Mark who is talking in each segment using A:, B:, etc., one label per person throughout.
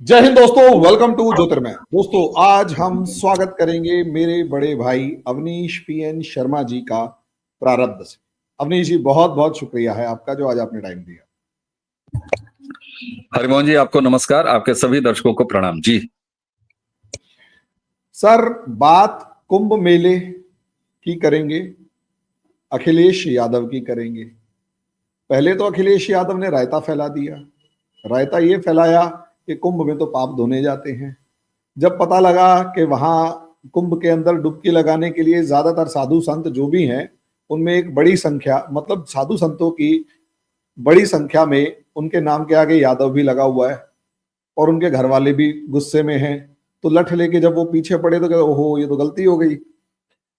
A: जय हिंद दोस्तों, welcome to ज्योतिर्मय। दोस्तों, आज हम स्वागत करेंगे मेरे बड़े भाई अवनीश पीएन शर्मा जी का प्रारब्ध से। अवनीश जी, बहुत बहुत शुक्रिया है आपका जो आज आपने टाइम दिया।
B: हरिमोहन जी, आपको नमस्कार। आपके सभी दर्शकों को प्रणाम जी।
A: सर, बात कुंभ मेले की करेंगे, अखिलेश यादव की करेंगे। पहले तो अखिलेश यादव ने रायता फैला दिया। रायता ये फैलाया कि कुंभ में तो पाप धोने जाते हैं। जब पता लगा कि वहां कुंभ के अंदर डुबकी लगाने के लिए ज्यादातर साधु संत जो भी हैं, उनमें एक बड़ी संख्या, मतलब साधु संतों की बड़ी संख्या में उनके नाम के आगे यादव भी लगा हुआ है और उनके घर वाले भी गुस्से में हैं। तो लठ लेके जब वो पीछे पड़े तो कहते, ओहो, ये तो गलती हो गई।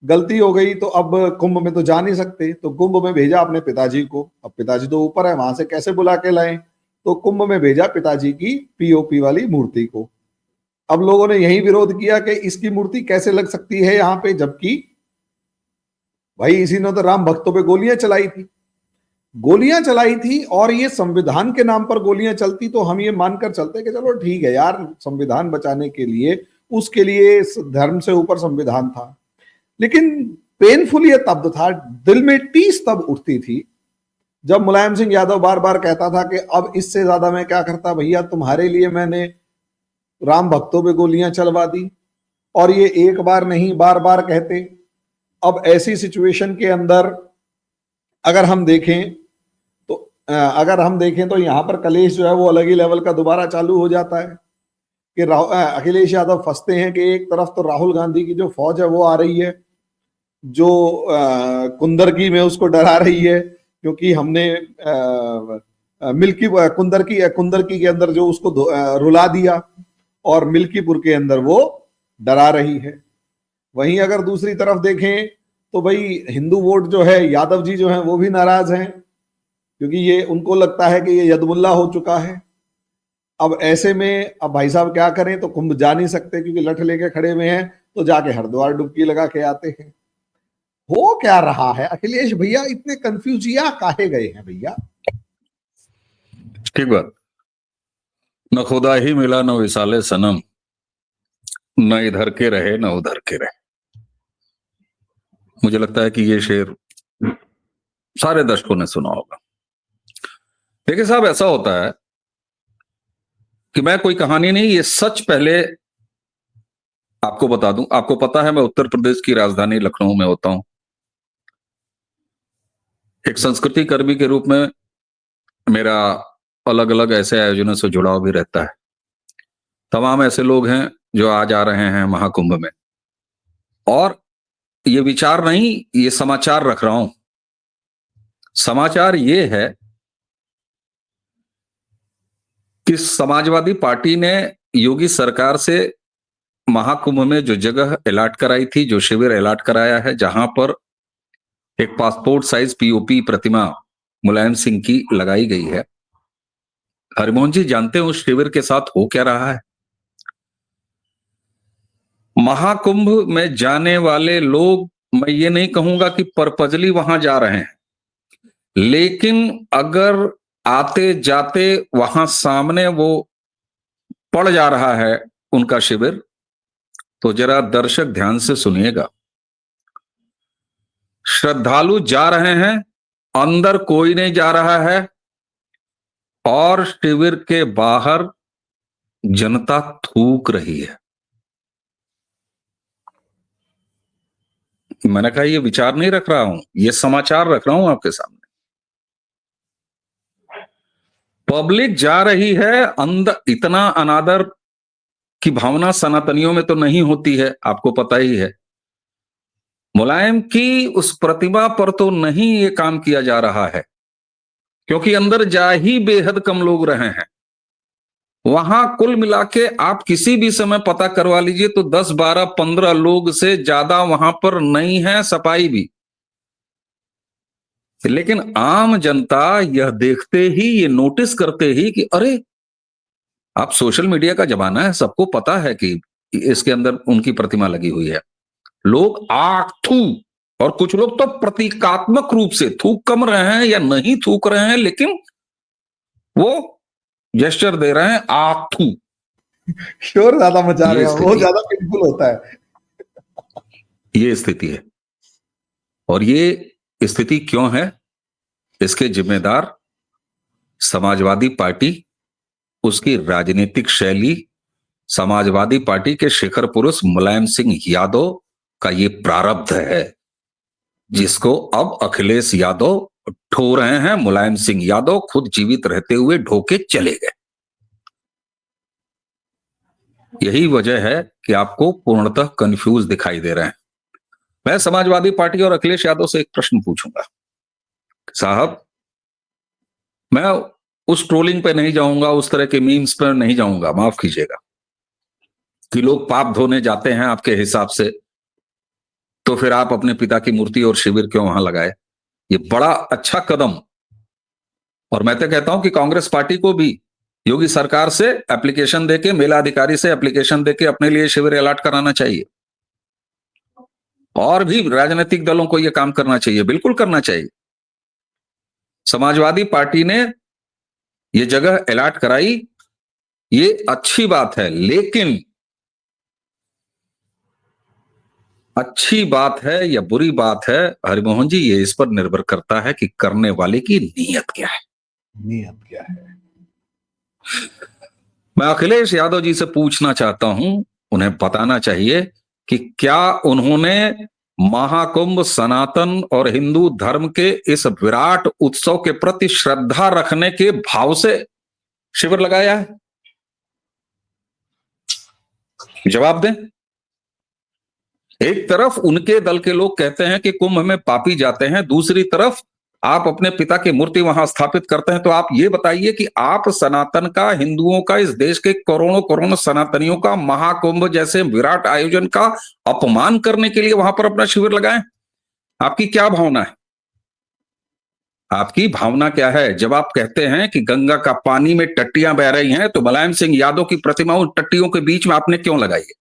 A: गलती हो गई तो अब कुंभ में तो जा नहीं सकते, तो कुंभ में भेजा अपने पिताजी को। अब पिताजी तो ऊपर है, वहां से कैसे बुला के लाए? तो कुंभ में भेजा पिताजी की पीओपी वाली मूर्ति को। अब लोगों ने यही विरोध किया कि इसकी मूर्ति कैसे लग सकती है यहाँ पे, जबकि भाई इसी ने तो राम भक्तों पे गोलियां चलाई थी। गोलियां चलाई थी और ये संविधान के नाम पर गोलियां चलती तो हम ये मानकर चलते कि चलो ठीक है यार, संविधान बचाने के लिए, उसके लिए धर्म से ऊपर संविधान था। लेकिन पेनफुल ये तब था, दिल में टीस तब उठती थी जब मुलायम सिंह यादव बार बार कहता था कि अब इससे ज्यादा मैं क्या करता भैया, तुम्हारे लिए मैंने राम भक्तों पे गोलियां चलवा दी। और ये एक बार नहीं, बार बार कहते। अब ऐसी सिचुएशन के अंदर अगर हम देखें तो यहाँ पर कलेश जो है वो अलग ही लेवल का दोबारा चालू हो जाता है कि अखिलेश यादव फंसते हैं कि एक तरफ तो राहुल गांधी की जो फौज है वो आ रही है, जो कुंदरकी में उसको डरा रही है, क्योंकि हमने मिल्की कुंदरकी के अंदर जो उसको रुला दिया, और मिल्कीपुर के अंदर वो डरा रही है। वहीं अगर दूसरी तरफ देखें तो भाई हिंदू वोट जो है, यादव जी जो है वो भी नाराज हैं, क्योंकि ये उनको लगता है कि ये यदमुल्ला हो चुका है। अब ऐसे में अब भाई साहब क्या करें, तो कुंभ जा नहीं सकते क्योंकि लठ लेके खड़े हुए हैं, तो जाके हरिद्वार डुबकी लगा के आते हैं। हो क्या रहा है अखिलेश भैया? इतने कंफ्यूजिया काहे गए हैं भैया?
B: ठीक बात। न खुदा ही मिला न विसाले सनम, न इधर के रहे न उधर के रहे। मुझे लगता है कि ये शेर सारे दर्शकों ने सुना होगा। देखिए साहब, ऐसा होता है कि मैं कोई कहानी नहीं, ये सच पहले आपको बता दूं। आपको पता है मैं उत्तर प्रदेश की राजधानी लखनऊ में होता हूं। एक संस्कृति कर्मी के रूप में मेरा अलग अलग ऐसे आयोजनों से जुड़ाव भी रहता है। तमाम ऐसे लोग हैं जो आज आ रहे हैं महाकुंभ में, और ये विचार नहीं, ये समाचार रख रहा हूं। समाचार ये है कि समाजवादी पार्टी ने योगी सरकार से महाकुंभ में जो जगह अलॉट कराई थी, जो शिविर अलॉट कराया है, जहां पर एक पासपोर्ट साइज पीओपी प्रतिमा मुलायम सिंह की लगाई गई है। हरिमोहन जी जानते हैं उस शिविर के साथ हो क्या रहा है? महाकुंभ में जाने वाले लोग, मैं ये नहीं कहूंगा कि परपजली वहां जा रहे हैं, लेकिन अगर आते जाते वहां सामने वो पड़ जा रहा है उनका शिविर, तो जरा दर्शक ध्यान से सुनिएगा। श्रद्धालु जा रहे हैं, अंदर कोई नहीं जा रहा है, और शिविर के बाहर जनता थूक रही है। मैंने कहा ये विचार नहीं रख रहा हूं, ये समाचार रख रहा हूं आपके सामने। पब्लिक जा रही है अंदर। इतना अनादर की भावना सनातनियों में तो नहीं होती है, आपको पता ही है। मुलायम की उस प्रतिमा पर तो नहीं ये काम किया जा रहा है, क्योंकि अंदर जा ही बेहद कम लोग रहे हैं। वहां कुल मिला के आप किसी भी समय पता करवा लीजिए तो 10, 12, 15 लोग से ज्यादा वहां पर नहीं है, सफाई भी। लेकिन आम जनता यह देखते ही, ये नोटिस करते ही कि अरे, आप सोशल मीडिया का जमाना है, सबको पता है कि इसके अंदर उनकी प्रतिमा लगी हुई है। लोग आग थू, और कुछ लोग तो प्रतीकात्मक रूप से थूक कम रहे हैं या नहीं थूक रहे हैं, लेकिन वो जेस्चर दे रहे हैं आग थू।
A: शोर ज्यादा मचा रहे
B: ये
A: हैं, वो
B: स्थिति
A: ज्यादा पेनफुल होता है।
B: ये स्थिति है। और ये स्थिति क्यों है, इसके जिम्मेदार समाजवादी पार्टी, उसकी राजनीतिक शैली, समाजवादी पार्टी के शिखर पुरुष मुलायम सिंह यादव का ये प्रारब्ध है, जिसको अब अखिलेश यादव ढो रहे हैं। मुलायम सिंह यादव खुद जीवित रहते हुए ढो के चले गए। यही वजह है कि आपको पूर्णतः कंफ्यूज दिखाई दे रहे हैं। मैं समाजवादी पार्टी और अखिलेश यादव से एक प्रश्न पूछूंगा। साहब, मैं उस ट्रोलिंग पे नहीं जाऊंगा, उस तरह के मीम्स पर नहीं जाऊंगा, माफ कीजिएगा, कि लोग पाप धोने जाते हैं आपके हिसाब से, तो फिर आप अपने पिता की मूर्ति और शिविर क्यों वहां लगाए? ये बड़ा अच्छा कदम। और मैं तो कहता हूं कि कांग्रेस पार्टी को भी योगी सरकार से एप्लीकेशन देके, मेला अधिकारी से एप्लीकेशन देके अपने लिए शिविर अलॉट कराना चाहिए। और भी राजनीतिक दलों को यह काम करना चाहिए, बिल्कुल करना चाहिए। समाजवादी पार्टी ने यह जगह अलॉट कराई, ये अच्छी बात है, लेकिन अच्छी बात है या बुरी बात है हरिमोहन जी, ये इस पर निर्भर करता है कि करने वाले की नीयत क्या है।
A: नियत क्या है?
B: मैं अखिलेश यादव जी से पूछना चाहता हूं, उन्हें बताना चाहिए कि क्या उन्होंने महाकुंभ, सनातन और हिंदू धर्म के इस विराट उत्सव के प्रति श्रद्धा रखने के भाव से शिविर लगाया है? जवाब दें। एक तरफ उनके दल के लोग कहते हैं कि कुंभ में पापी जाते हैं, दूसरी तरफ आप अपने पिता की मूर्ति वहां स्थापित करते हैं। तो आप ये बताइए कि आप सनातन का, हिंदुओं का, इस देश के करोड़ों करोड़ों सनातनियों का महाकुंभ जैसे विराट आयोजन का अपमान करने के लिए वहां पर अपना शिविर लगाएं? आपकी क्या भावना है? आपकी भावना क्या है? जब आप कहते हैं कि गंगा का पानी में टट्टियां बह रही हैं, तो मुलायम सिंह यादव की प्रतिमा उन टट्टियों के बीच में आपने क्यों लगाई है?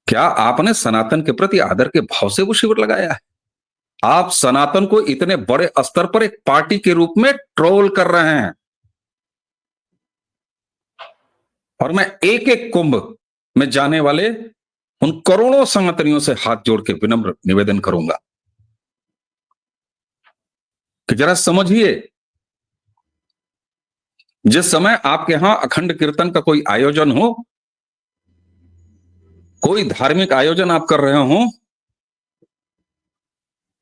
B: क्या आपने सनातन के प्रति आदर के भाव से वो शिविर लगाया है? आप सनातन को इतने बड़े स्तर पर एक पार्टी के रूप में ट्रोल कर रहे हैं। और मैं एक एक कुंभ में जाने वाले उन करोड़ों सनातनियों से हाथ जोड़ के विनम्र निवेदन करूंगा कि जरा समझिए, जिस समय आपके यहां अखंड कीर्तन का कोई आयोजन हो, कोई धार्मिक आयोजन आप कर रहे हो,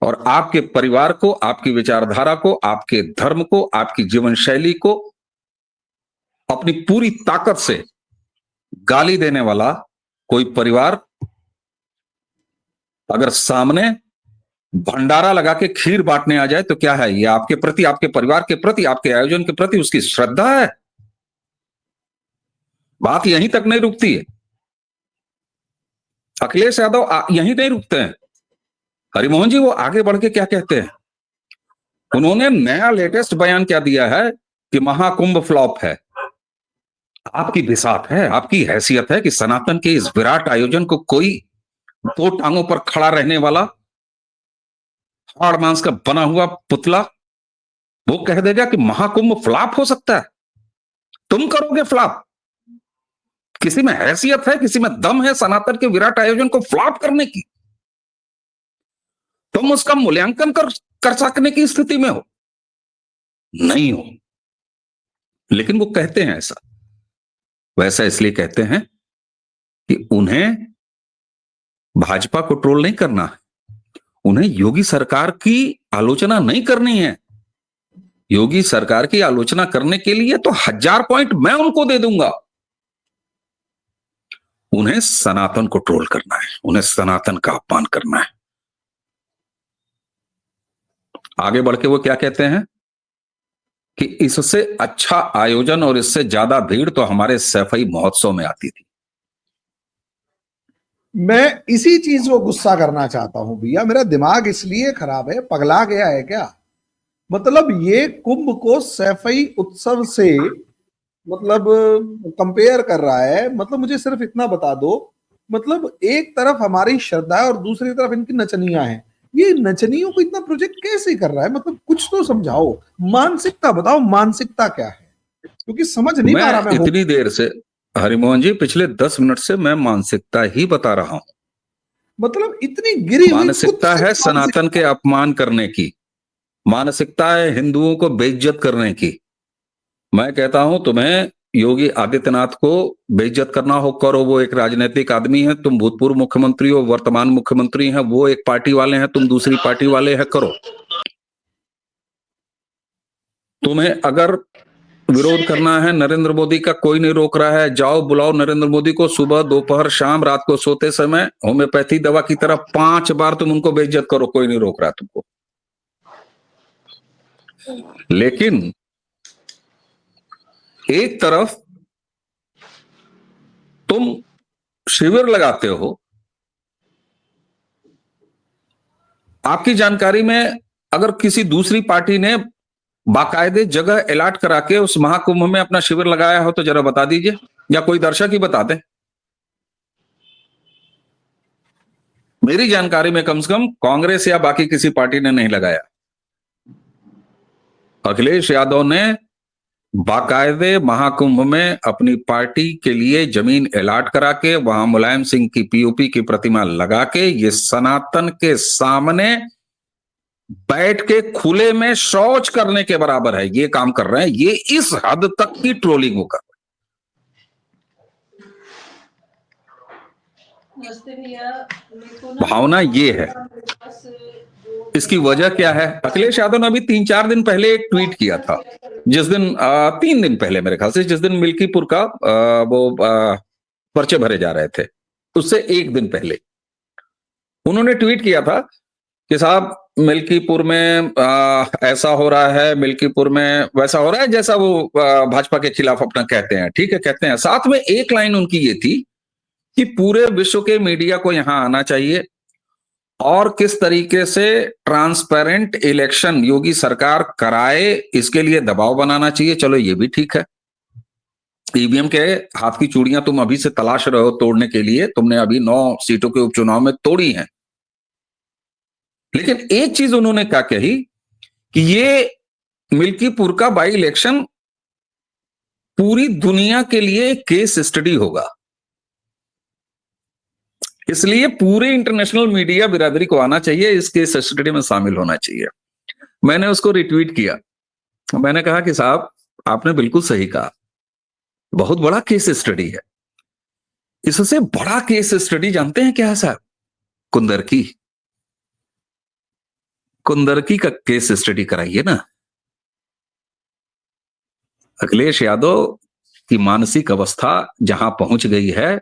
B: और आपके परिवार को, आपकी विचारधारा को, आपके धर्म को, आपकी जीवन शैली को अपनी पूरी ताकत से गाली देने वाला कोई परिवार अगर सामने भंडारा लगा के खीर बांटने आ जाए, तो क्या है ये? आपके प्रति, आपके परिवार के प्रति, आपके आयोजन के प्रति उसकी श्रद्धा है? बात यहीं तक नहीं रुकती है। अखिलेश यादव यहीं नहीं रुकते हैं। हरिमोहन जी वो आगे बढ़ के क्या कहते हैं? उन्होंने नया लेटेस्ट बयान क्या दिया है कि महाकुंभ फ्लॉप है। आपकी बिसात है, आपकी हैसियत है कि सनातन के इस विराट आयोजन को कोई दो टांगों पर खड़ा रहने वाला हाड़ मांस का बना हुआ पुतला वो कह देगा कि महाकुंभ फ्लॉप हो सकता है? तुम करोगे फ्लॉप? किसी में हैसियत है, किसी में दम है सनातन के विराट आयोजन को फ्लॉप करने की? तुम उसका मूल्यांकन कर सकने की स्थिति में हो? नहीं हो। लेकिन वो कहते हैं ऐसा। वैसा इसलिए कहते हैं कि उन्हें भाजपा को ट्रोल नहीं करना है, उन्हें योगी सरकार की आलोचना नहीं करनी है। योगी सरकार की आलोचना करने के लिए तो 1000 पॉइंट मैं उनको दे दूंगा। उन्हें सनातन को ट्रोल करना है, उन्हें सनातन का अपमान करना है। आगे बढ़ के वो क्या कहते हैं कि इससे अच्छा आयोजन और इससे ज्यादा भीड़ तो हमारे सैफई महोत्सव में आती थी।
A: मैं इसी चीज को गुस्सा करना चाहता हूं भैया। मेरा दिमाग इसलिए खराब है, पगला गया है क्या? मतलब ये कुंभ को सैफई उत्सव से मतलब कंपेयर कर रहा है। मतलब मुझे सिर्फ इतना बता दो, मतलब एक तरफ हमारी श्रद्धा है और दूसरी तरफ इनकी नचनियां हैं। ये नचनियों को इतना प्रोजेक्ट कैसे कर रहा है? मतलब कुछ तो समझाओ, मानसिकता बताओ, मानसिकता क्या है? क्योंकि समझ नहीं पा रहा
B: मैं इतनी देर से हरिमोहन जी पिछले 10 मिनट से मैं मानसिकता ही बता रहा हूं।
A: मतलब इतनी गिरी हुई
B: मानसिकता है सनातन के अपमान करने की, मानसिकता है हिंदुओं को बेइज्जत करने की। मैं कहता हूं तुम्हें योगी आदित्यनाथ को बेइज्जत करना हो करो, वो एक राजनीतिक आदमी है, तुम भूतपूर्व मुख्यमंत्री हो, वर्तमान मुख्यमंत्री हैं, वो एक पार्टी वाले हैं, तुम दूसरी पार्टी वाले हैं, करो। तुम्हें अगर विरोध करना है नरेंद्र मोदी का, कोई नहीं रोक रहा है, जाओ बुलाओ नरेंद्र मोदी को, सुबह दोपहर शाम रात को सोते समय होम्योपैथी दवा की तरह 5 बार तुम उनको बेइज्जत करो, कोई नहीं रोक रहा तुमको। लेकिन एक तरफ तुम शिविर लगाते हो, आपकी जानकारी में अगर किसी दूसरी पार्टी ने बाकायदे जगह अलॉट करा के उस महाकुंभ में अपना शिविर लगाया हो तो जरा बता दीजिए, या कोई दर्शक ही बता दे। मेरी जानकारी में कम से कम कांग्रेस या बाकी किसी पार्टी ने नहीं लगाया। अखिलेश यादव ने बाकायदे महाकुंभ में अपनी पार्टी के लिए जमीन अलॉट करा के वहां मुलायम सिंह की पीओपी की प्रतिमा लगा के ये सनातन के सामने बैठ के खुले में शौच करने के बराबर है, ये काम कर रहे हैं। ये इस हद तक की ट्रोलिंग होकर भावना ये है। इसकी वजह क्या है? अखिलेश यादव ने अभी 3-4 दिन पहले एक ट्वीट किया था, जिस दिन 3 दिन पहले मेरे ख्याल से, जिस दिन मिल्कीपुर का वो पर्चे भरे जा रहे थे, उससे 1 दिन पहले उन्होंने ट्वीट किया था कि साहब मिल्कीपुर में ऐसा हो रहा है, मिल्कीपुर में वैसा हो रहा है, जैसा वो भाजपा के खिलाफ अपना कहते हैं, ठीक है कहते हैं। साथ में एक लाइन उनकी ये थी कि पूरे विश्व के मीडिया को यहां आना चाहिए और किस तरीके से ट्रांसपेरेंट इलेक्शन योगी सरकार कराए इसके लिए दबाव बनाना चाहिए। चलो ये भी ठीक है, ईवीएम के हाथ की चूड़ियां तुम अभी से तलाश रहे हो तोड़ने के लिए, तुमने अभी 9 सीटों के उपचुनाव में तोड़ी हैं। लेकिन एक चीज उन्होंने क्या कही कि ये मिल्कीपुर का बाई इलेक्शन पूरी दुनिया के लिए केस स्टडी होगा, इसलिए पूरे इंटरनेशनल मीडिया बिरादरी को आना चाहिए, इस केस स्टडी में शामिल होना चाहिए। मैंने उसको रिट्वीट किया, मैंने कहा कि साहब आपने बिल्कुल सही कहा, बहुत बड़ा केस स्टडी है। इससे बड़ा केस स्टडी जानते हैं क्या है साहब? कुंदरकी का केस स्टडी कराइए ना। अखिलेश यादव की मानसिक अवस्था जहां पहुंच गई है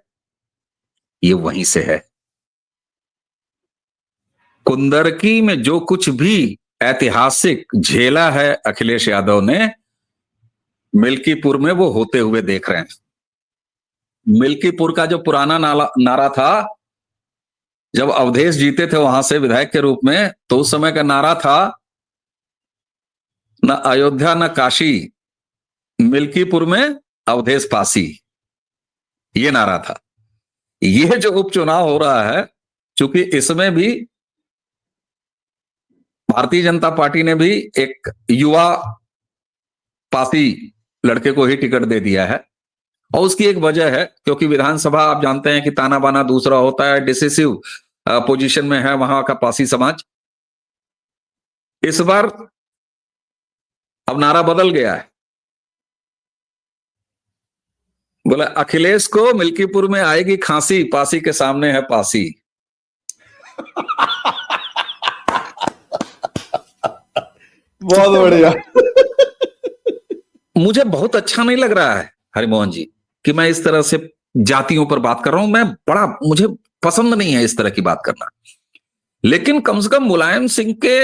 B: ये वहीं से है। कुंदरकी में जो कुछ भी ऐतिहासिक झेला है अखिलेश यादव ने, मिल्कीपुर में वो होते हुए देख रहे हैं। मिल्कीपुर का जो पुराना नारा था, जब अवधेश जीते थे वहां से विधायक के रूप में, तो उस समय का नारा था न अयोध्या न काशी, मिल्कीपुर में अवधेश फांसी, ये नारा था। ये जो उपचुनाव हो रहा है, चूंकि इसमें भी भारतीय जनता पार्टी ने भी एक युवा पासी लड़के को ही टिकट दे दिया है, और उसकी एक वजह है क्योंकि विधानसभा आप जानते हैं कि ताना बाना दूसरा होता है, डिसिसिव पोजीशन में है वहां का पासी समाज। इस बार अब नारा बदल गया है, बोला अखिलेश को मिल्कीपुर में आएगी खांसी, पासी के सामने है पासी।
A: बहुत बढ़िया।
B: मुझे बहुत अच्छा नहीं लग रहा है हरिमोहन जी कि मैं इस तरह से जातियों पर बात कर रहा हूं, मुझे पसंद नहीं है इस तरह की बात करना। लेकिन कम से कम मुलायम सिंह के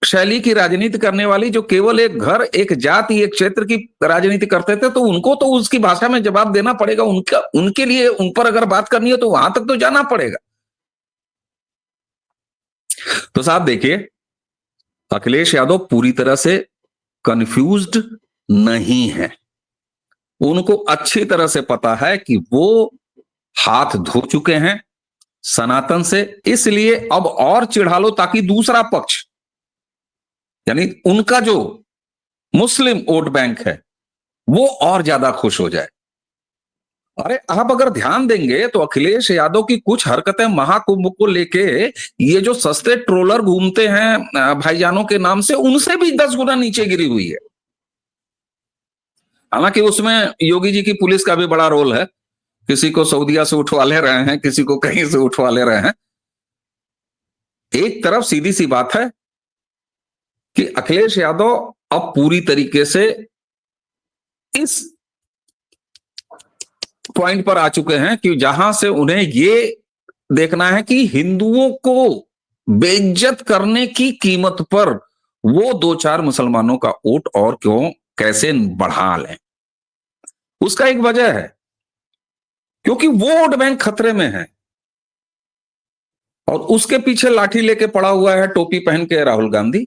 B: शैली की राजनीति करने वाली, जो केवल एक घर, एक जाति, एक क्षेत्र की राजनीति करते थे, तो उनको तो उसकी भाषा में जवाब देना पड़ेगा। उनके लिए उन पर अगर बात करनी है तो वहां तक तो जाना पड़ेगा। तो साहब देखिए, अखिलेश यादव पूरी तरह से कंफ्यूज्ड नहीं है। उनको अच्छी तरह से पता है कि वो हाथ धो चुके हैं सनातन से, इसलिए अब और चिढ़ा लो ताकि दूसरा पक्ष, यानी उनका जो मुस्लिम वोट बैंक है, वो और ज्यादा खुश हो जाए। अरे आप अगर ध्यान देंगे तो अखिलेश यादव की कुछ हरकतें महाकुंभ को लेके, ये जो सस्ते ट्रोलर घूमते हैं भाईजानों के नाम से, उनसे भी 10 गुना नीचे गिरी हुई है। हालांकि उसमें योगी जी की पुलिस का भी बड़ा रोल है, किसी को सऊदीया से उठवा ले रहे हैं, किसी को कहीं से उठवा ले रहे हैं। एक तरफ सीधी सी बात है कि अखिलेश यादव अब पूरी तरीके से इस पॉइंट पर आ चुके हैं कि जहां से उन्हें ये देखना है कि हिंदुओं को बेइज्जत करने की कीमत पर वो 2-4 मुसलमानों का वोट और क्यों कैसे बढ़ा लें। उसका एक वजह है, क्योंकि वो वोट बैंक खतरे में है और उसके पीछे लाठी लेके पड़ा हुआ है टोपी पहन के राहुल गांधी।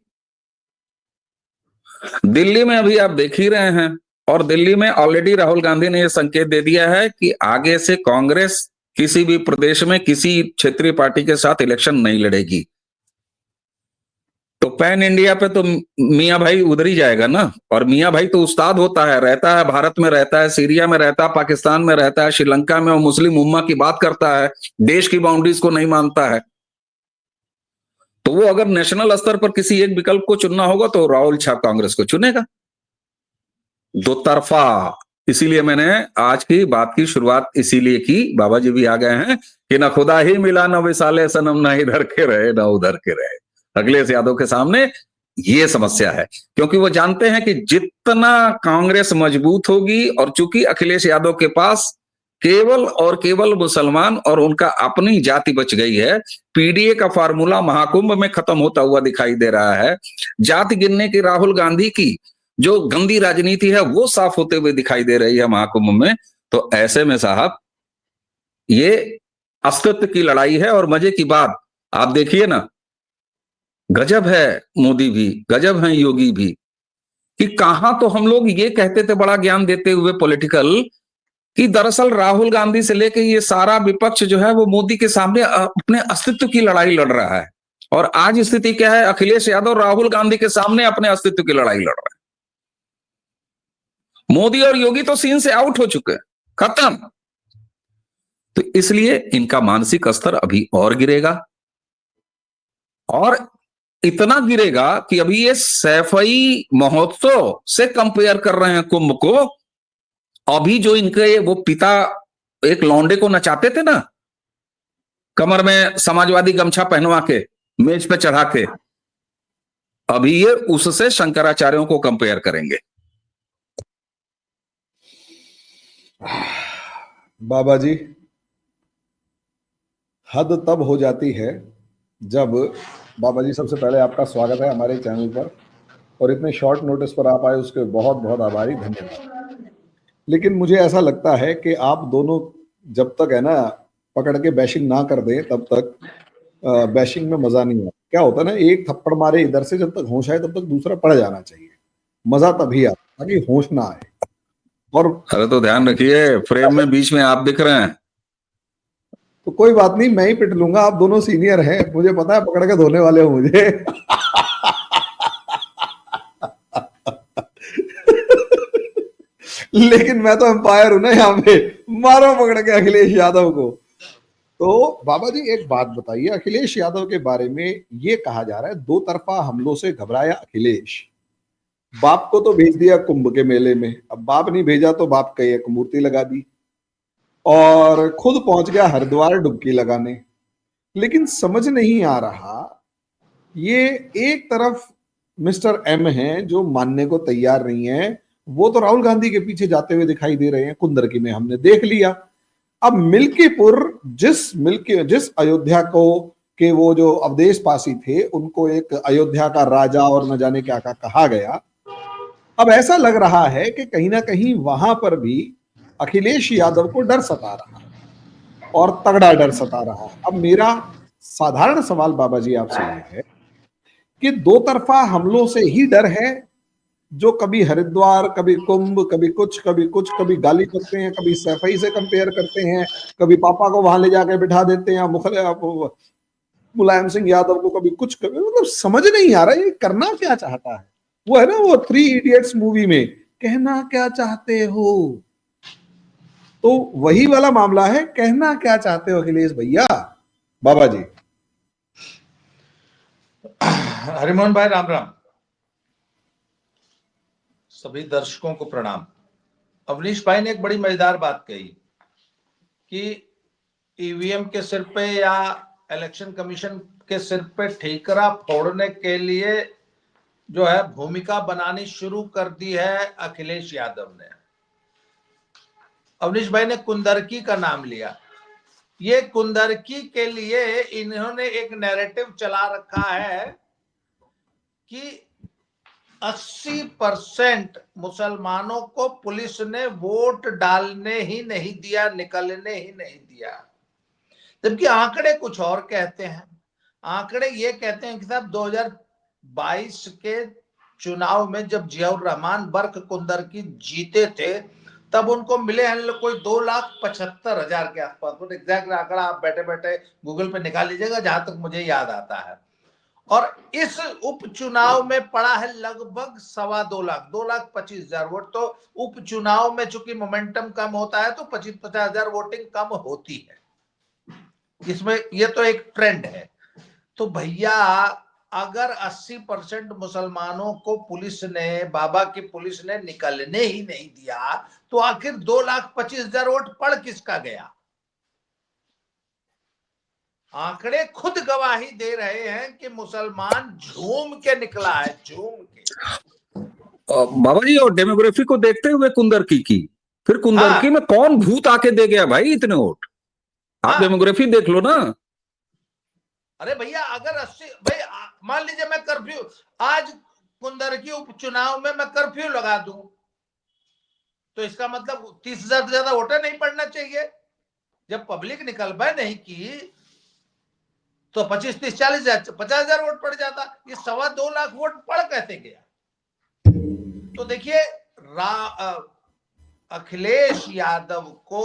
B: दिल्ली में अभी आप देख ही रहे हैं, और दिल्ली में ऑलरेडी राहुल गांधी ने यह संकेत दे दिया है कि आगे से कांग्रेस किसी भी प्रदेश में किसी क्षेत्रीय पार्टी के साथ इलेक्शन नहीं लड़ेगी। तो पैन इंडिया पे तो मियां भाई उधर ही जाएगा ना, और मियां भाई तो उस्ताद होता है, रहता है भारत में, रहता है सीरिया में, रहता है पाकिस्तान में, रहता है श्रीलंका में, और मुस्लिम उम्मा की बात करता है, देश की बाउंड्रीज को नहीं मानता है। तो वो अगर नेशनल स्तर पर किसी एक विकल्प को चुनना होगा तो राहुल छाप कांग्रेस को चुनेगा। दो तरफा। इसीलिए मैंने आज की बात की शुरुआत इसीलिए की, बाबा जी भी आ गए हैं, कि ना खुदा ही मिला ना विसाले सनम, ना इधर के रहे ना उधर के रहे। अखिलेश यादव के सामने ये समस्या है, क्योंकि वो जानते हैं कि जितना कांग्रेस मजबूत होगी, और चूंकि अखिलेश यादव के पास केवल और केवल मुसलमान और उनका अपनी जाति बच गई है, पीडीए का फार्मूला महाकुंभ में खत्म होता हुआ दिखाई दे रहा है, जाति गिनने की राहुल गांधी की जो गंदी राजनीति है वो साफ होते हुए दिखाई दे रही है महाकुंभ में। तो ऐसे में साहब ये अस्तित्व की लड़ाई है। और मजे की बात आप देखिए ना, गजब है मोदी भी, गजब है योगी भी, कि कहां तो हम लोग ये कहते थे बड़ा ज्ञान देते हुए पॉलिटिकल, कि दरअसल राहुल गांधी से लेकर ये सारा विपक्ष जो है वो मोदी के सामने अपने अस्तित्व की लड़ाई लड़ रहा है। और आज स्थिति क्या है, अखिलेश यादव राहुल गांधी के सामने अपने अस्तित्व की लड़ाई लड़ रहा है। मोदी और योगी तो सीन से आउट हो चुके हैं, खत्म। तो इसलिए इनका मानसिक स्तर अभी और गिरेगा, और इतना गिरेगा कि अभी ये सैफई महोत्सव से कंपेयर कर रहे हैं कुंभ को। अभी जो इनके वो पिता एक लौंडे को नचाते थे ना, कमर में समाजवादी गमछा पहनवा के मेज पे चढ़ा के, अभी ये उससे शंकराचार्यों को कंपेयर करेंगे।
A: बाबा जी, हद तब हो जाती है जब, बाबा जी सबसे पहले आपका स्वागत है हमारे चैनल पर, और इतने शॉर्ट नोटिस पर आप आए उसके बहुत बहुत आभारी, धन्यवाद। लेकिन मुझे ऐसा लगता है कि आप दोनों जब तक है ना पकड़ के बैशिंग ना कर दें तब तक बैशिंग में मजा नहीं आता। क्या होता है ना, एक थप्पड़ मारे इधर से, जब तक होश आए तब तक दूसरा पड़ जाना चाहिए, मजा तभी आता ताकि होश ना आए। और
B: अरे तो ध्यान रखिए, फ्रेम में बीच में आप दिख रहे हैं।
A: तो कोई बात नहीं, मैं ही पिट लूंगा, आप दोनों सीनियर हैं, मुझे पता है पकड़ के धोने वाले हो मुझे। लेकिन मैं तो एम्पायर हूं ना यहाँ पे, मारो पकड़ के अखिलेश यादव को। तो बाबा जी एक बात बताइए, अखिलेश यादव के बारे में ये कहा जा रहा है दो तरफा हमलों से घबराया अखिलेश, बाप को तो भेज दिया कुंभ के मेले में, अब बाप नहीं भेजा तो बाप की एक मूर्ति लगा दी, और खुद पहुंच गया हरिद्वार डुबकी लगाने। लेकिन समझ नहीं आ रहा, ये एक तरफ मिस्टर एम हैं जो मानने को तैयार नहीं है, वो तो राहुल गांधी के पीछे जाते हुए दिखाई दे रहे हैं, कुंदरकी में हमने देख लिया। अब मिल्कीपुर, जिस अयोध्या को के वो जो अवधेश पासी थे उनको एक अयोध्या का राजा और न जाने क्या कहा गया, अब ऐसा लग रहा है कि कहीं ना कहीं वहां पर भी अखिलेश यादव को डर सता रहा है, और तगड़ा डर सता रहा है। अब मेरा साधारण सवाल बाबा जी आपसे ये है कि दो तरफा हमलों से ही डर है, जो कभी हरिद्वार, कभी कुंभ, कभी कुछ कभी कुछ, कभी गाली करते हैं, कभी सैफई से कंपेयर करते हैं, कभी पापा को वहां ले जाके बिठा देते हैं, मुलायम सिंह यादव को कभी कुछ, कभी मतलब समझ नहीं आ रहा है ये करना क्या चाहता है। वो है ना, वो 3 इडियट्स मूवी में, कहना क्या चाहते हो, तो वही वाला मामला है, कहना क्या चाहते हो अखिलेश भैया। बाबा जी।
C: हरिमोहन भाई राम राम, सभी दर्शकों को प्रणाम। अवनीश भाई ने एक बड़ी मजेदार बात कही कि ईवीएम के सिर पे या इलेक्शन कमीशन के सिर पे ठीकरा फोड़ने के लिए जो है भूमिका बनानी शुरू कर दी है अखिलेश यादव ने। अवनीश भाई ने कुंदरकी का नाम लिया। ये कुंदरकी के लिए इन्होंने एक नैरेटिव चला रखा है कि 80% मुसलमानों को पुलिस ने वोट डालने ही नहीं दिया, निकलने ही नहीं दिया, जबकि आंकड़े कुछ और कहते हैं। आंकड़े ये कहते हैं कि साहब 2022 के चुनाव में जब जियाउर रहमान बर्क कुंदरकी जीते थे तब उनको मिले हैं कोई 2,75,000 के आसपास। एग्जैक्ट आंकड़ा आप बैठे बैठे गूगल पे निकाल लीजिएगा, जहां तक मुझे याद आता है। और इस उपचुनाव में पड़ा है लगभग 2.25 लाख, 2,25,000 वोट। तो उपचुनाव में चूंकि मोमेंटम कम होता है तो 25,000 वोटिंग कम होती है, इसमें ये तो एक ट्रेंड है। तो भैया अगर 80% मुसलमानों को पुलिस ने, बाबा की पुलिस ने निकलने ही नहीं दिया, तो आखिर 2,25,000 वोट पड़ किसका गया? आंकड़े खुद गवाही दे रहे हैं कि मुसलमान झूम के निकला है, झूम के।
B: बाबा जी, और डेमोग्राफी को देखते हुए कुंदरकी की, फिर कुंदरकी में कौन भूत आके दे गया भाई इतने वोट? आप डेमोग्राफी देख लो ना।
C: अरे भैया अगर 80 भाई मान लीजिए मैं कर्फ्यू, आज कुंदरकी उपचुनाव में मैं कर्फ्यू लगा दूं तो इसका मतलब 30,000 से ज्यादा वोटर नहीं पड़ना चाहिए। जब पब्लिक निकल पाए नहीं की तो 25, 30, 40,000, 50,000 वोट पड़ जाता। ये 2.25 लाख वोट पड़ कैसे गया? तो देखिए अखिलेश यादव को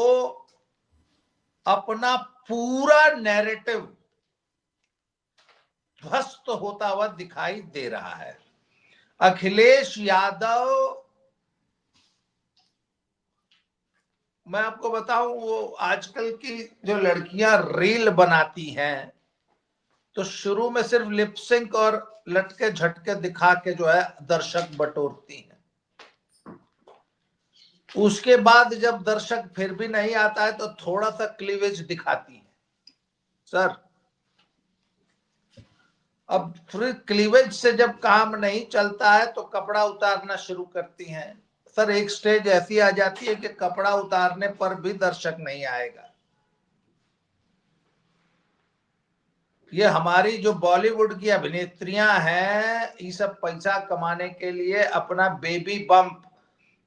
C: अपना पूरा नैरेटिव ध्वस्त होता हुआ दिखाई दे रहा है। अखिलेश यादव, मैं आपको बताऊं, वो आजकल की जो लड़कियां रील बनाती हैं तो शुरू में सिर्फ लिपसिंक और लटके झटके दिखा के जो है दर्शक बटोरती हैं। उसके बाद जब दर्शक फिर भी नहीं आता है तो थोड़ा सा क्लीवेज दिखाती है। सर अब फिर क्लीवेज से जब काम नहीं चलता है तो कपड़ा उतारना शुरू करती हैं। सर एक स्टेज ऐसी आ जाती है कि कपड़ा उतारने पर भी दर्शक नहीं आएगा। ये हमारी जो बॉलीवुड की अभिनेत्रियां हैं, ये सब पैसा कमाने के लिए अपना बेबी बम्प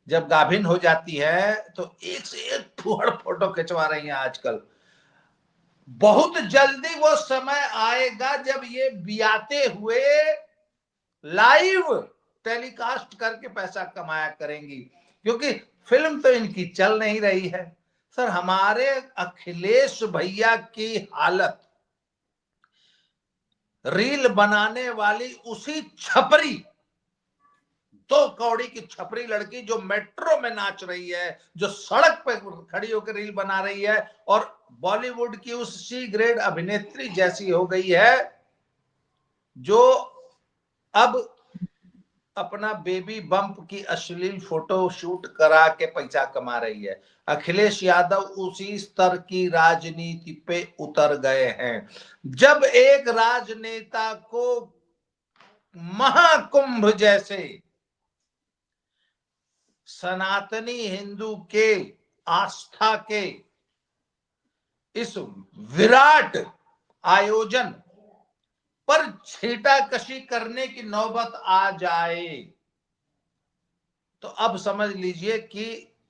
C: जब गाभिन हो जाती है तो एक से एक फुहड़ फोटो खिंचवा रही हैं आजकल। बहुत जल्दी वो समय आएगा जब ये बियाते हुए लाइव टेलीकास्ट करके पैसा कमाया करेंगी, क्योंकि फिल्म तो इनकी चल नहीं रही है। सर हमारे अखिलेश भैया की हालत रील बनाने वाली उसी छपरी, 2 कौड़ी की छपरी लड़की जो मेट्रो में नाच रही है, जो सड़क पर खड़ी होकर रील बना रही है और बॉलीवुड की उस सी ग्रेड अभिनेत्री जैसी हो गई है जो अब अपना बेबी बम्प की अश्लील फोटो शूट करा के पैसा कमा रही है। अखिलेश यादव उसी स्तर की राजनीति पे उतर गए हैं। जब एक राजनेता को महाकुंभ जैसे सनातनी हिंदू के आस्था के इस विराट आयोजन पर छींटाकशी करने की नौबत आ जाए तो अब समझ लीजिए कि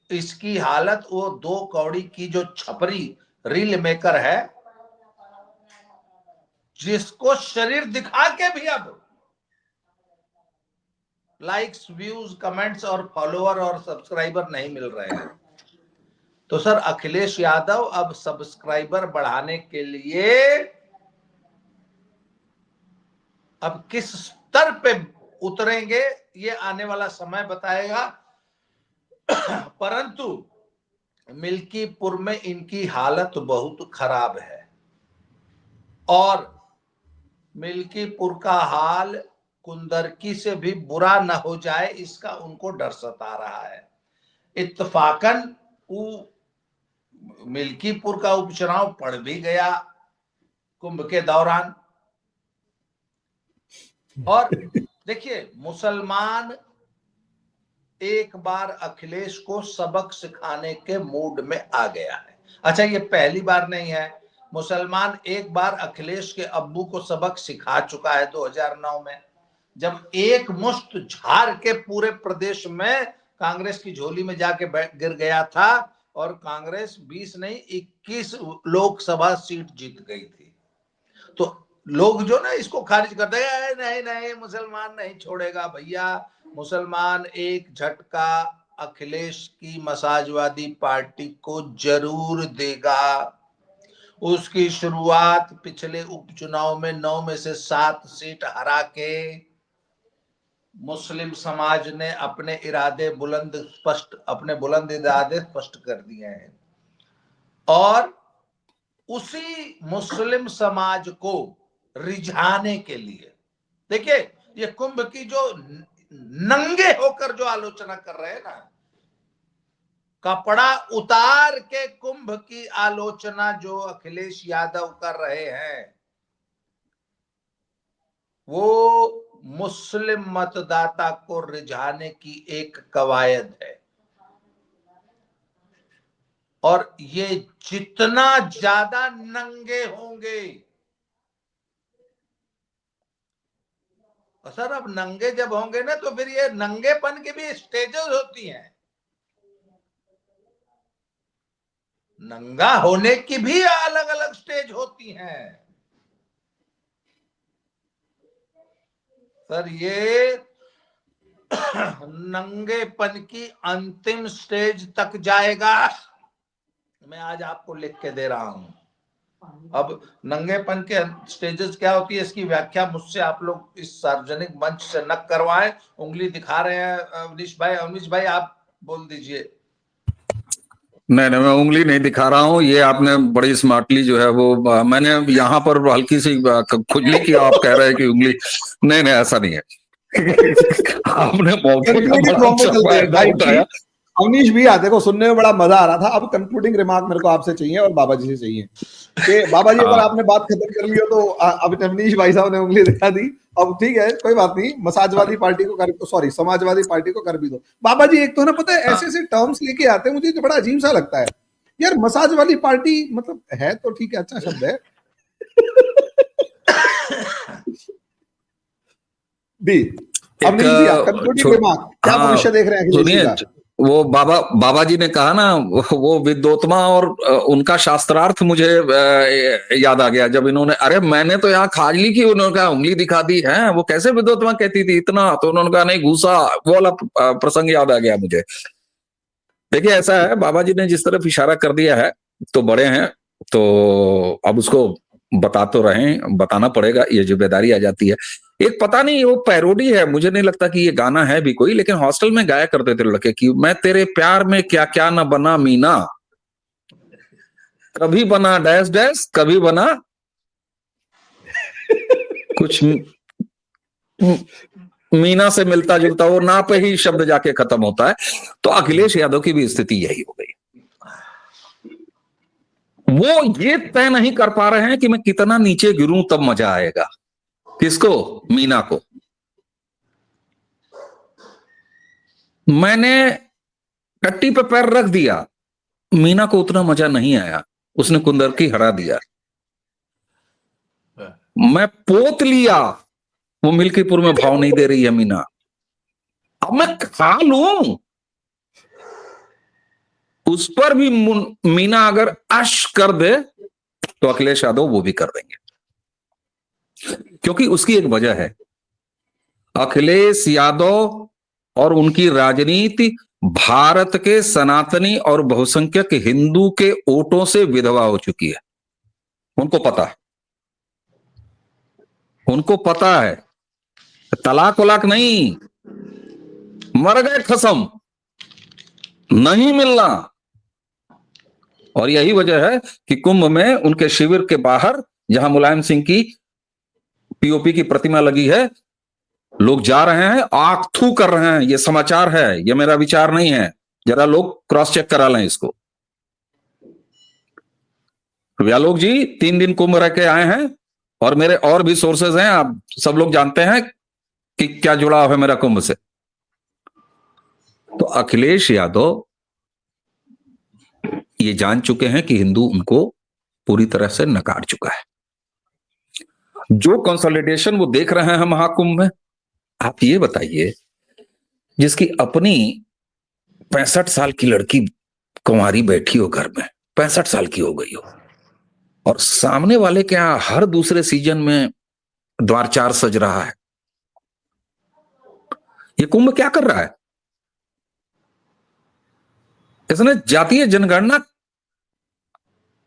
C: इसकी हालत वो 2 कौड़ी की जो छपरी रील मेकर है, जिसको शरीर दिखा के भी अब लाइक्स, व्यूज, कमेंट्स और फॉलोअर और सब्सक्राइबर नहीं मिल रहे हैं। तो सर अखिलेश यादव अब सब्सक्राइबर बढ़ाने के लिए अब किस स्तर पे उतरेंगे ये आने वाला समय बताएगा। परंतु मिल्कीपुर में इनकी हालत बहुत खराब है और मिल्कीपुर का हाल कुंदरकी से भी बुरा न हो जाए इसका उनको डर सता रहा है। इत्तफाकन मिल्कीपुर का उपचुनाव पड़ भी गया कुंभ के दौरान। और देखिए, मुसलमान एक बार अखिलेश को सबक सिखाने के मूड में आ गया है। अच्छा, ये पहली बार नहीं है, मुसलमान एक बार अखिलेश के अब्बू को सबक सिखा चुका है 2009 में, जब एक मुश्त झाड़ के पूरे प्रदेश में कांग्रेस की झोली में जाके गिर गया था और कांग्रेस 20 नहीं 21 लोकसभा सीट जीत गई थी। तो लोग जो ना इसको खारिज कर देंगे, नहीं नहीं मुसलमान नहीं छोड़ेगा। भैया, मुसलमान एक झटका अखिलेश की मसाजवादी पार्टी को जरूर देगा। उसकी शुरुआत पिछले उपचुनाव में 9 में से 7 सीट हरा के मुस्लिम समाज ने अपने बुलंद इरादे स्पष्ट कर दिए हैं और उसी मुस्लिम समाज को रिझाने के लिए, देखिए, ये कुंभ की जो नंगे होकर जो आलोचना कर रहे हैं ना, कपड़ा उतार के कुंभ की आलोचना जो अखिलेश यादव कर रहे हैं, वो मुस्लिम मतदाता को रिझाने की एक कवायद है। और ये जितना ज्यादा नंगे होंगे, सर अब नंगे जब होंगे ना तो फिर ये नंगेपन की भी स्टेजेस होती हैं, नंगा होने की भी अलग अलग स्टेज होती हैं। सर ये नंगेपन की अंतिम स्टेज तक जाएगा, मैं आज आपको लिख के दे रहा हूं। अब नंगेपन के स्टेजेस क्या होती है इसकी व्याख्या मुझसे आप लोग इस सार्वजनिक मंच से न करवाएं। उंगली दिखा रहे हैं अवनीश भाई आप बोल दीजिए।
B: नहीं नहीं, मैं उंगली नहीं दिखा रहा हूँ। ये आपने बड़ी स्मार्टली जो है वो मैंने यहाँ पर हल्की सी खुजली की, आप कह रहे हैं कि उंगली, नहीं नहीं ऐसा नहीं है। आपने मौके का बड़ा अच्छा फायदा उठाया।
A: अवनीश भी देखो सुनने में बड़ा मजा आ रहा था। अब कंक्लूडिंग रिमार्क मेरे को आपसे चाहिए और बाबा जी से चाहिए कि बाबा जी अगर आपने बात खत्म कर ली हो तो अब अवनीश भाई साहब ने उंगली दिखा दी, अब ठीक है कोई बात नहीं, मसाजवादी पार्टी को कर, सॉरी समाजवादी पार्टी को कर भी दो। बाबा जी एक तो ना पता है ऐसे ऐसे टर्म्स लेके आते हैं, मुझे तो बड़ा अजीब सा लगता है यार। मसाजवादी पार्टी मतलब है तो ठीक है, अच्छा शब्द है दी। अवनीश जी कंक्लूडिंग रिमार्क, क्या भविष्य देख रहे हैं अखिलेश जी का?
B: वो बाबा जी ने कहा ना, वो विद्योत्मा और उनका शास्त्रार्थ मुझे याद आ गया जब इन्होंने, अरे मैंने तो यहाँ खाजली की, उन्होंने कहा उंगली दिखा दी है, वो कैसे विद्योत्मा कहती थी इतना, तो उन्होंने कहा नहीं घूसा, वो वाला प्रसंग याद आ गया मुझे। देखिए ऐसा है, बाबा जी ने जिस तरफ इशारा कर दिया है तो बड़े हैं, तो अब उसको बता तो रहे, बताना पड़ेगा, ये जिम्मेदारी आ जाती है। एक पता नहीं वो पैरोडी है, मुझे नहीं लगता कि ये गाना है भी कोई, लेकिन हॉस्टल में गाया करते थे लड़के कि मैं तेरे प्यार में क्या क्या न बना मीना, कभी बना डैश डैश, कभी बना कुछ मीना से मिलता जुलता, वो ना पे ही शब्द जाके खत्म होता है। तो अखिलेश यादव की भी स्थिति यही हो गई। वो ये तय नहीं कर पा रहे हैं कि मैं कितना नीचे गिरूं तब मजा आएगा। किसको? मीना को। मैंने टट्टी पे पैर रख दिया, मीना को उतना मजा नहीं आया, उसने कुंदरकी हरा दिया। मैं पोत लिया, वो मिल्कीपुर में भाव नहीं दे रही है मीना, अब मैं खा लूं, उस पर भी मीना अगर अश कर दे तो अखिलेश यादव वो भी कर देंगे, क्योंकि उसकी एक वजह है, अखिलेश यादव और उनकी राजनीति भारत के सनातनी और बहुसंख्यक हिंदू के वोटों से विधवा हो चुकी है। उनको पता है, उनको पता है तलाक वलाक नहीं, मर गए कसम, नहीं मिलना। और यही वजह है कि कुंभ में उनके शिविर के बाहर, जहां मुलायम सिंह की पीओपी की प्रतिमा लगी है, लोग जा रहे हैं, आंख थू कर रहे हैं। ये समाचार है, ये मेरा विचार नहीं है, जरा लोग क्रॉस चेक करा लें इसको। व्यालोक जी 3 दिन कुंभ रह के आए हैं, और मेरे और भी सोर्सेज हैं, आप सब लोग जानते हैं कि क्या जुड़ाव है मेरा कुंभ से। तो अखिलेश यादव ये जान चुके हैं कि हिंदू उनको पूरी तरह से नकार चुका है। जो कंसोलिडेशन वो देख रहे हैं महाकुंभ में, आप ये बताइए, जिसकी अपनी 65 साल की लड़की कुंवारी बैठी हो घर में, 65 साल की हो गई हो, और सामने वाले के यहां हर दूसरे सीजन में द्वारचार सज रहा है। ये कुंभ क्या कर रहा है? इसने जातीय जनगणना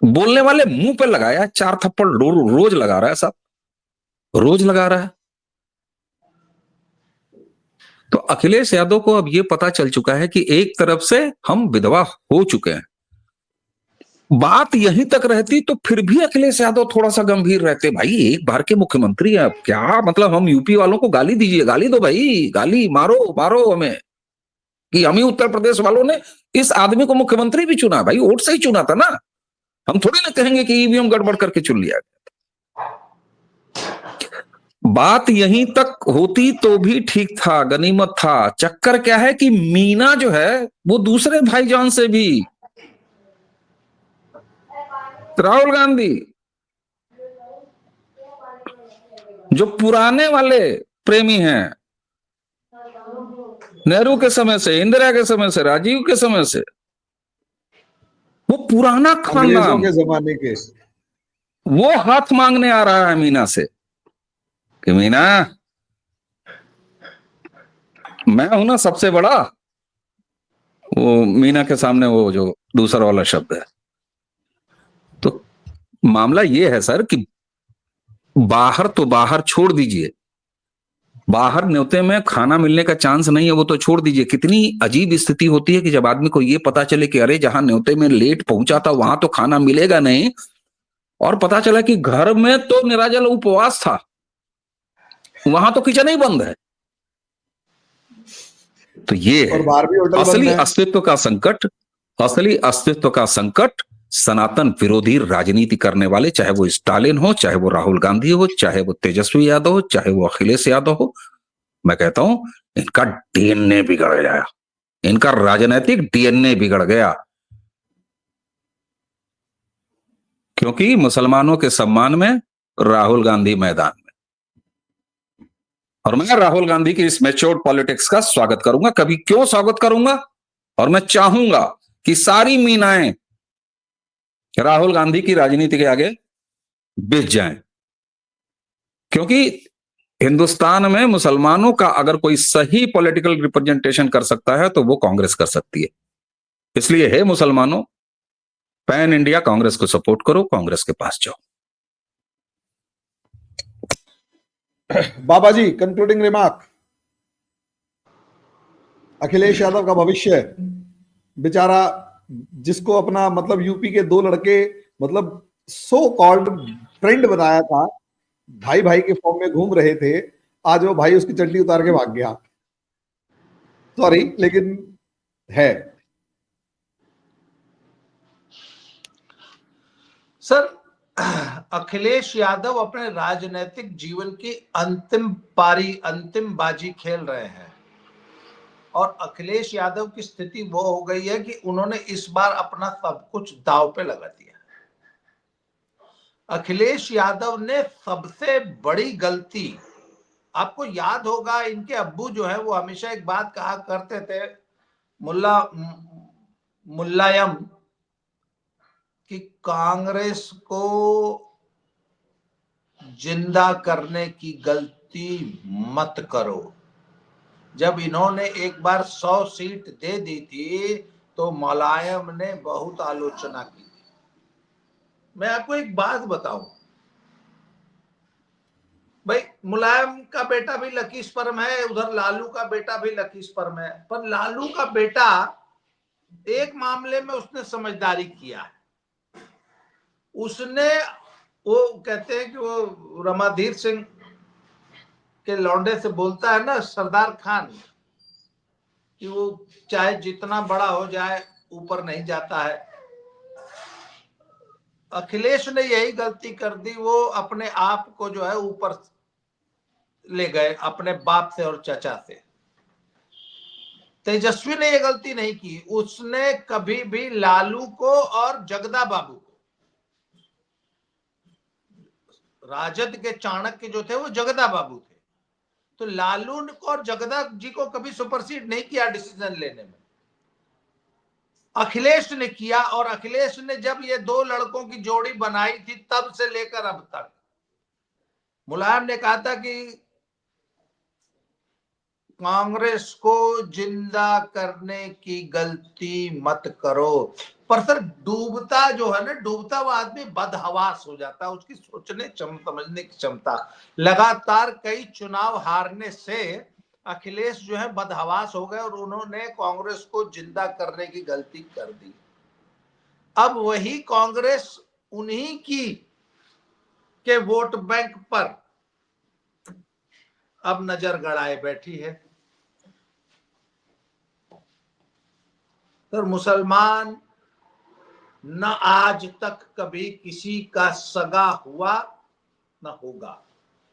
B: बोलने वाले मुंह पे लगाया, 4 थप्पड़ रोज लगा रहा है साहब, रोज लगा रहा है। तो अखिलेश यादव को अब यह पता चल चुका है कि एक तरफ से हम विधवा हो चुके हैं। बात यहीं तक रहती तो फिर भी अखिलेश यादव थोड़ा सा गंभीर रहते। भाई एक बार के मुख्यमंत्री हैं, अब क्या मतलब हम यूपी वालों को गाली दीजिए, गाली दो भाई, गाली मारो मारो हमें, कि हम ही उत्तर प्रदेश वालों ने इस आदमी को मुख्यमंत्री भी चुना, भाई वोट से ही चुना था ना। हम थोड़ी ना कहेंगे कि ईवीएम गड़बड़ करके चुन लिया। बात यहीं तक होती तो भी ठीक था, गनीमत था। चक्कर क्या है कि मीना जो है वो दूसरे भाईजान से भी, राहुल गांधी जो पुराने वाले प्रेमी हैं, नेहरू के समय से, इंदिरा के समय से, राजीव के समय से, वो पुराना खानदान
A: के जमाने के,
B: वो हाथ मांगने आ रहा है मीना से कि मीना मैं हूं ना सबसे बड़ा। वो मीना के सामने वो जो दूसरा वाला शब्द है। तो मामला ये है सर कि बाहर तो बाहर छोड़ दीजिए, बाहर न्योते में खाना मिलने का चांस नहीं है, वो तो छोड़ दीजिए। कितनी अजीब स्थिति होती है कि जब आदमी को ये पता चले कि अरे जहां न्योते में लेट पहुंचा था वहां तो खाना मिलेगा नहीं, और पता चला कि घर में तो निराजल उपवास था, वहां तो किचन ही बंद है। तो ये है असली अस्तित्व का संकट, असली अस्तित्व का संकट। सनातन विरोधी राजनीति करने वाले, चाहे वो स्टालिन हो, चाहे वो राहुल गांधी हो, चाहे वो तेजस्वी यादव हो, चाहे वो अखिलेश यादव हो, मैं कहता हूं इनका डीएनए बिगड़ गया, इनका राजनीतिक डीएनए बिगड़ गया। क्योंकि मुसलमानों के सम्मान में राहुल गांधी मैदान में, और मैं राहुल गांधी की इस मैच्योर्ड पॉलिटिक्स का स्वागत करूंगा। कभी क्यों स्वागत करूंगा, और मैं चाहूंगा कि सारी मीनाएं राहुल गांधी की राजनीति के आगे बिछ जाएं। क्योंकि हिंदुस्तान में मुसलमानों का अगर कोई सही पॉलिटिकल रिप्रेजेंटेशन कर सकता है तो वो कांग्रेस कर सकती है। इसलिए है मुसलमानों, पैन इंडिया कांग्रेस को सपोर्ट करो, कांग्रेस के पास जाओ।
A: बाबा जी कंक्लूडिंग रिमार्क। अखिलेश यादव का भविष्य, बेचारा जिसको अपना मतलब यूपी के 2 लड़के मतलब सो कॉल्ड फ्रेंड बनाया था, भाई भाई के फॉर्म में घूम रहे थे, आज वो भाई उसकी चड्डी उतार के भाग गया। सॉरी, लेकिन है
C: सर। अखिलेश यादव अपने राजनीतिक जीवन की अंतिम पारी, अंतिम बाजी खेल रहे हैं, और अखिलेश यादव की स्थिति वो हो गई है कि उन्होंने इस बार अपना सब कुछ दांव पे लगा दिया। अखिलेश यादव ने सबसे बड़ी गलती, आपको याद होगा इनके अब्बू जो है वो हमेशा एक बात कहा करते थे, मुलायम, कि कांग्रेस को जिंदा करने की गलती मत करो। जब इन्होंने एक बार 100 सीट दे दी थी तो मुलायम ने बहुत आलोचना की। मैं आपको एक बात बताऊं, भाई मुलायम का बेटा भी लकी स्पर्म है, उधर लालू का बेटा भी लकी स्पर्म है, पर लालू का बेटा एक मामले में उसने समझदारी किया है। उसने, वो कहते हैं कि वो रमाधीर सिंह के लौंडे से बोलता है ना सरदार खान, कि वो चाहे जितना बड़ा हो जाए ऊपर नहीं जाता है। अखिलेश ने यही गलती कर दी, वो अपने आप को जो है ऊपर ले गए अपने बाप से और चचा से। तेजस्वी ने यह गलती नहीं की, उसने कभी भी लालू को और जगदा बाबू को, राजद के चाणक्य जो थे वो जगदा बाबू थे, तो लालू को और जगदा जी को कभी सुपरसीड नहीं किया डिसीजन लेने में, अखिलेश ने किया। और अखिलेश ने जब ये दो लड़कों की जोड़ी बनाई थी तब से लेकर अब तक, मुलायम ने कहा था कि कांग्रेस को जिंदा करने की गलती मत करो, पर सर डूबता जो है ना, डूबता वो आदमी बदहवास हो जाता है, उसकी सोचने समझने की क्षमता, लगातार कई चुनाव हारने से अखिलेश जो है बदहवास हो गए और उन्होंने कांग्रेस को जिंदा करने की गलती कर दी। अब वही कांग्रेस उन्हीं की के वोट बैंक पर अब नजर गड़ाए बैठी है। तो मुसलमान न आज तक कभी किसी का सगा हुआ न होगा।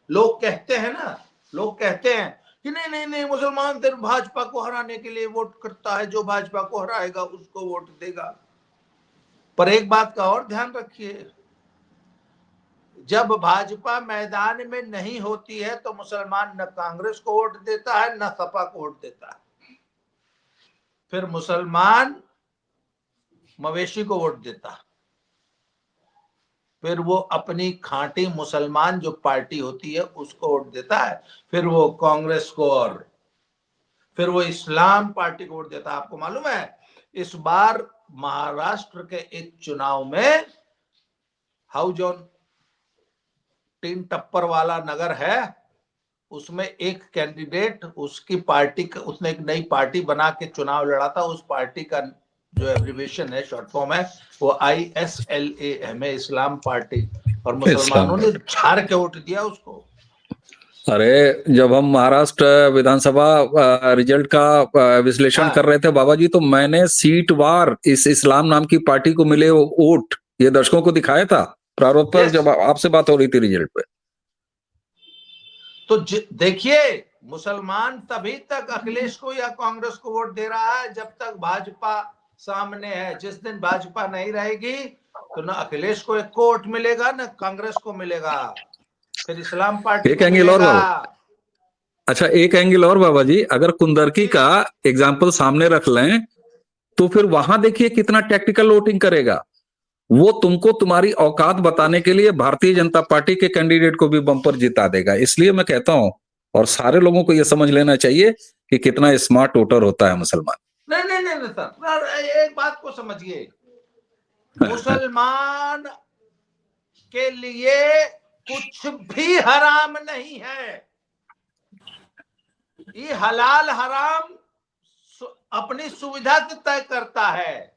C: लोग कहते हैं ना, लोग कहते हैं कि नहीं नहीं नहीं मुसलमान सिर्फ भाजपा को हराने के लिए वोट करता है, जो भाजपा को हराएगा उसको वोट देगा। पर एक बात का और ध्यान रखिए, जब भाजपा मैदान में नहीं होती है तो मुसलमान न कांग्रेस को वोट देता है न सपा को वोट देता है, फिर मुसलमान मवेशी को वोट देता, फिर वो अपनी खांटी मुसलमान जो पार्टी होती है उसको वोट देता है, फिर वो कांग्रेस को और फिर वो इस्लाम पार्टी को वोट देता है। आपको मालूम है इस बार महाराष्ट्र के एक चुनाव में हाउजॉन तीन टप्पर वाला नगर है, उसमें एक कैंडिडेट उसकी पार्टी का, उसने एक नई पार्टी बना के चुनाव लड़ा था, उस पार्टी का जो एब्रिविएशन है शॉर्ट फॉर्म है वो ISLA है, इस्लाम पार्टी, और मुसलमानों ने झाड़ के वोट दिया उसको।
B: अरे जब हम महाराष्ट्र विधानसभा रिजल्ट का विश्लेषण कर रहे थे बाबा जी, तो मैंने सीट वार इस इस्लाम नाम की पार्टी को मिले वोट ये दर्शकों को दिखाया था प्रारूप पर, जब आपसे बात हो रही थी रिजल्ट पे।
C: तो देखिए मुसलमान तभी तक अखिलेश को या कांग्रेस को वोट दे रहा है जब तक भाजपा सामने है। जिस दिन भाजपा नहीं रहेगी तो ना अखिलेश को एक को वोट मिलेगा ना कांग्रेस को मिलेगा, फिर इस्लाम पार्टी
B: एक एंगल और बाबा, अच्छा एक एंगल और बाबा जी, अगर कुंदरकी का एग्जाम्पल सामने रख लें तो फिर वहां देखिए कितना टैक्टिकल वोटिंग करेगा वो, तुमको तुम्हारी औकात बताने के लिए भारतीय जनता पार्टी के कैंडिडेट को भी बम्पर जिता देगा। इसलिए मैं कहता हूं, और सारे लोगों को यह समझ लेना चाहिए कि कितना स्मार्ट वोटर होता है मुसलमान।
C: नहीं नहीं नहीं सर, एक बात को समझिए, मुसलमान के लिए कुछ भी हराम नहीं है, ये हलाल हराम अपनी सुविधा से तय करता है।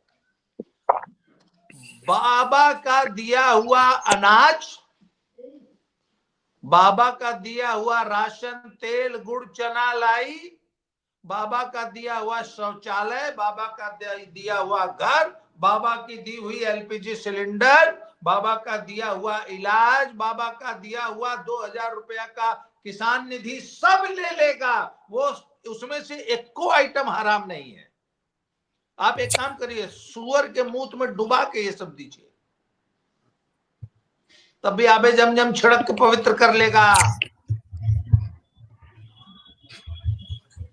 C: बाबा का दिया हुआ अनाज, बाबा का दिया हुआ राशन, तेल गुड़ चना लाई, बाबा का दिया हुआ शौचालय, बाबा का दिया हुआ घर, बाबा की दी हुई LPG सिलेंडर, बाबा का दिया हुआ इलाज, बाबा का दिया हुआ 2000 रुपया का किसान निधि, सब ले लेगा वो, उसमें से एक को आइटम हराम नहीं है। आप एक काम करिए, सुअर के मूत में डुबा के ये सब दीजिए, तब भी आबे जमजम छिड़क के पवित्र कर लेगा।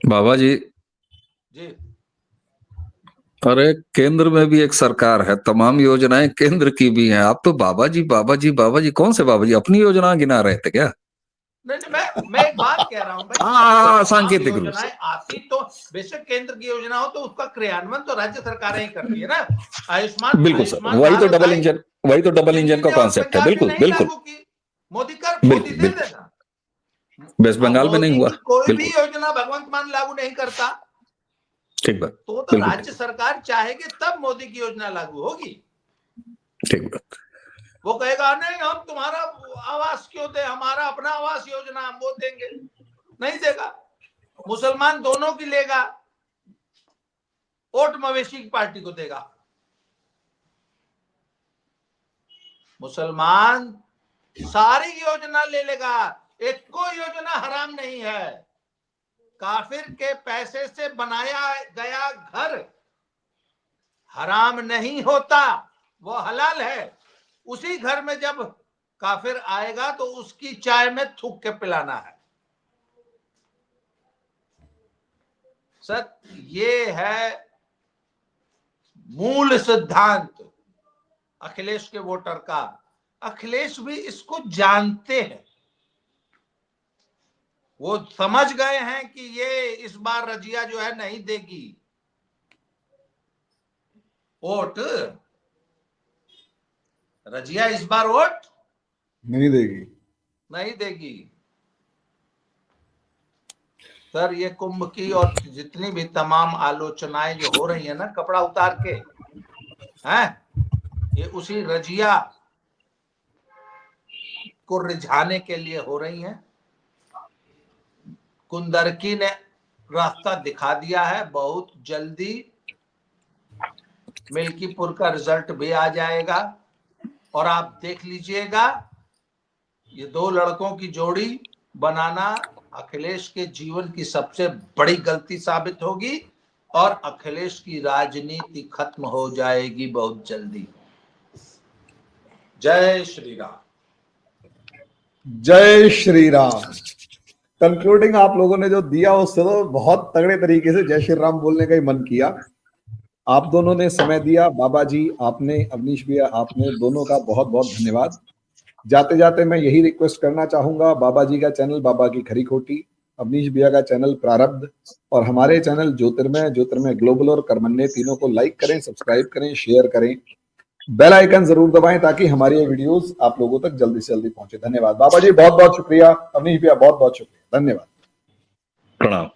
B: बाबा जी
C: जी,
B: अरे केंद्र में भी एक सरकार है, तमाम योजनाएं केंद्र की भी हैं। आप तो बाबा जी बाबा जी बाबा जी, कौन से बाबा जी, अपनी योजना गिना रहे थे क्या?
C: नहीं, मैं एक बात कह रहा हूं भाई,
B: हाँ सांकेतिक रूप
C: योजनाएं आती तो बेशक केंद्र की योजना हो तो उसका क्रियान्वयन तो राज्य सरकारें ही करती है ना। आयुष्मान,
B: बिल्कुल सर, वही तो डबल इंजन, वही तो डबल इंजन का कॉन्सेप्ट है। बिल्कुल बिल्कुल
C: मोदी दे देगा।
B: वेस्ट बंगाल में नहीं हुआ।
C: कोई भी योजना भगवंत मान लागू नहीं करता,
B: ठीक बात।
C: तो राज्य सरकार चाहेगी तब मोदी की योजना लागू होगी।
B: ठीक बात।
C: वो कहेगा नहीं हम तुम्हारा आवास क्यों दे, हमारा अपना आवास योजना हम वो देंगे, नहीं देगा। मुसलमान दोनों की लेगा, वोट मवेशी की पार्टी को देगा। मुसलमान सारी योजना ले लेगा, एक कोई योजना हराम नहीं है। काफिर के पैसे से बनाया गया घर हराम नहीं होता, वो हलाल है। उसी घर में जब काफिर आएगा तो उसकी चाय में थूक के पिलाना है। सर ये है मूल सिद्धांत अखिलेश के वोटर का। अखिलेश भी इसको जानते हैं, वो समझ गए हैं कि ये इस बार रजिया जो है नहीं देगी वोट, रजिया इस बार वोट
A: नहीं देगी।
C: सर ये कुंभ की और जितनी भी तमाम आलोचनाएं जो हो रही है ना कपड़ा उतार के, हैं, ये उसी रजिया को रिझाने के लिए हो रही हैं। कुंदरकी ने रास्ता दिखा दिया है, बहुत जल्दी मिल्कीपुर का रिजल्ट भी आ जाएगा और आप देख लीजिएगा ये दो लड़कों की जोड़ी बनाना अखिलेश के जीवन की सबसे बड़ी गलती साबित होगी और अखिलेश की राजनीति खत्म हो जाएगी बहुत जल्दी। जय श्री राम।
A: जय श्री राम। कंक्लूडिंग आप लोगों ने जो दिया उससे तो बहुत तगड़े तरीके से जय श्री राम बोलने का ही मन किया। आप दोनों ने समय दिया, बाबा जी आपने, अवनीश भैया आपने, दोनों का बहुत बहुत धन्यवाद। जाते जाते मैं यही रिक्वेस्ट करना चाहूंगा, बाबा जी का चैनल बाबा की खरी खोटी, अवनीश भैया का चैनल प्रारब्ध और हमारे चैनल ज्योतिर्मय ग्लोबल और कर्मण्य तीनों को लाइक करें, सब्सक्राइब करें, शेयर करें, बेल आइकन जरूर दबाएं ताकि हमारी ये वीडियोस आप लोगों तक जल्दी से जल्दी पहुंचे। धन्यवाद बाबा जी, बहुत बहुत शुक्रिया। अवनीश भैया बहुत बहुत शुक्रिया, धन्यवाद,
B: प्रणाम।